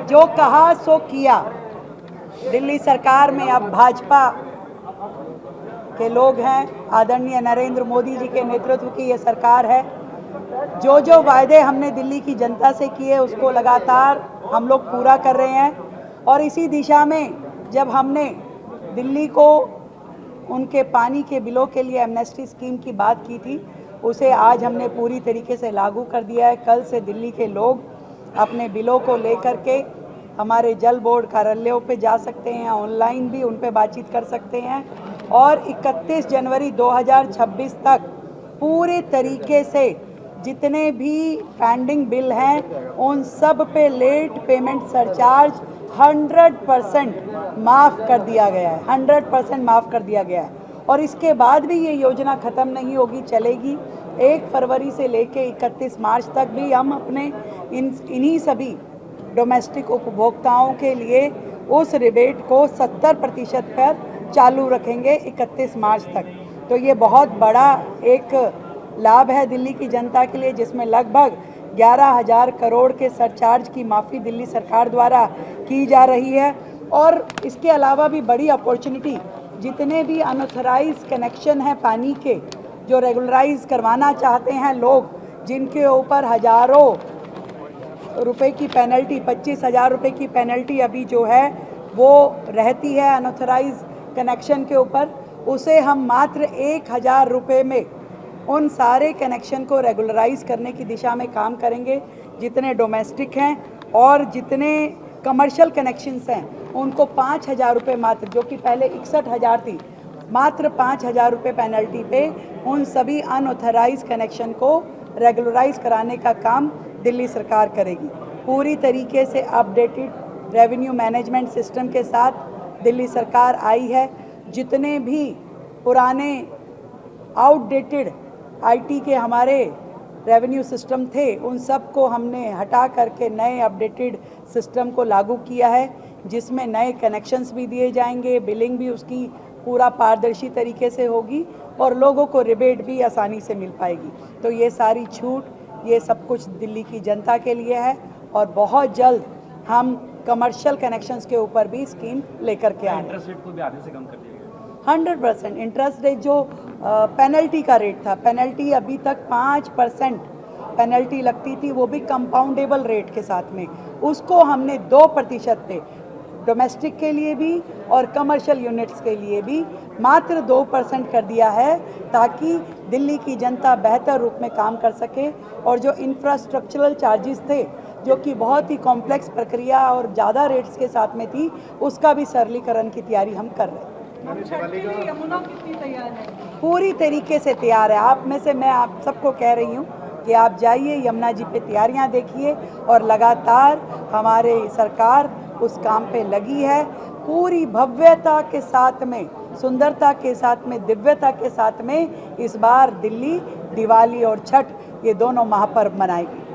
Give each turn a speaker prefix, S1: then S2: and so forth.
S1: जो कहा सो किया। दिल्ली सरकार में अब भाजपा के लोग हैं, आदरणीय नरेंद्र मोदी जी के नेतृत्व की ये सरकार है। जो जो वायदे हमने दिल्ली की जनता से किए उसको लगातार हम लोग पूरा कर रहे हैं। और इसी दिशा में जब हमने दिल्ली को उनके पानी के बिलों के लिए एमनेस्टी स्कीम की बात की थी, उसे आज हमने पूरी तरीके से लागू कर दिया है। कल से दिल्ली के लोग अपने बिलों को लेकर के हमारे जल बोर्ड कार्यालयों पे जा सकते हैं, ऑनलाइन भी उन पे बातचीत कर सकते हैं। और 31 जनवरी 2026 तक पूरे तरीके से जितने भी पेंडिंग बिल हैं उन सब पे लेट पेमेंट सरचार्ज 100% माफ़ कर दिया गया है। 100% माफ़ कर दिया गया है। और इसके बाद भी ये योजना ख़त्म नहीं होगी, चलेगी। 1 फरवरी से लेके 31 मार्च तक भी हम अपने इन्हीं सभी डोमेस्टिक उपभोक्ताओं के लिए उस रिबेट को 70% पर चालू रखेंगे 31 मार्च तक। तो ये बहुत बड़ा एक लाभ है दिल्ली की जनता के लिए, जिसमें लगभग 11,000 करोड़ के सरचार्ज की माफ़ी दिल्ली सरकार द्वारा की जा रही है। और इसके अलावा भी बड़ी अपॉर्चुनिटी, जितने भी अनऑथराइज कनेक्शन हैं पानी के, जो रेगुलराइज करवाना चाहते हैं लोग, जिनके ऊपर हज़ारों रुपए की पेनल्टी, 25,000 रुपये की पेनल्टी अभी जो है वो रहती है अनऑथराइज कनेक्शन के ऊपर, उसे हम मात्र 1,000 रुपये में उन सारे कनेक्शन को रेगुलराइज करने की दिशा में काम करेंगे। जितने डोमेस्टिक हैं और जितने कमर्शियल कनेक्शंस हैं उनको 5,000 रुपये मात्र, जो कि पहले 61,000 थी, मात्र 5,000 रुपये पेनल्टी पे उन सभी अनऑथराइज कनेक्शन को रेगुलराइज कराने का काम दिल्ली सरकार करेगी। पूरी तरीके से अपडेटेड रेवेन्यू मैनेजमेंट सिस्टम के साथ दिल्ली सरकार आई है। जितने भी पुराने आउटडेटेड आईटी के हमारे रेवेन्यू सिस्टम थे उन सब को हमने हटा करके नए अपडेटेड सिस्टम को लागू किया है, जिसमें नए कनेक्शंस भी दिए जाएंगे, बिलिंग भी उसकी पूरा पारदर्शी तरीके से होगी और लोगों को रिबेट भी आसानी से मिल पाएगी। तो ये सारी छूट, ये सब कुछ दिल्ली की जनता के लिए है। और बहुत जल्द हम कमर्शियल कनेक्शंस के ऊपर भी स्कीम लेकर के आए।
S2: इंटरेस्ट रेट को भी आधे से कम कर दिया गया।
S1: 100% इंटरेस्ट रेट, जो पेनल्टी का रेट था, पेनल्टी अभी तक 5% पेनल्टी लगती थी, वो भी कंपाउंडेबल रेट के साथ में, उसको हमने 2% पे डोमेस्टिक के लिए भी और कमर्शियल यूनिट्स के लिए भी मात्र 2% कर दिया है, ताकि दिल्ली की जनता बेहतर रूप में काम कर सके। और जो इंफ्रास्ट्रक्चरल चार्जेस थे, जो कि बहुत ही कॉम्प्लेक्स प्रक्रिया और ज़्यादा रेट्स के साथ में थी, उसका भी सरलीकरण की तैयारी हम कर रहे हैं।
S3: यमुना कितनी तैयार है?
S1: पूरी तरीके से तैयार है। आप में से मैं आप सबको कह रही हूँ कि आप जाइए यमुना जी पे तैयारियाँ देखिए, और लगातार हमारे सरकार उस काम पे लगी है। पूरी भव्यता के साथ में, सुंदरता के साथ में, दिव्यता के साथ में इस बार दिल्ली दिवाली और छठ, ये दोनों महापर्व मनाएगी।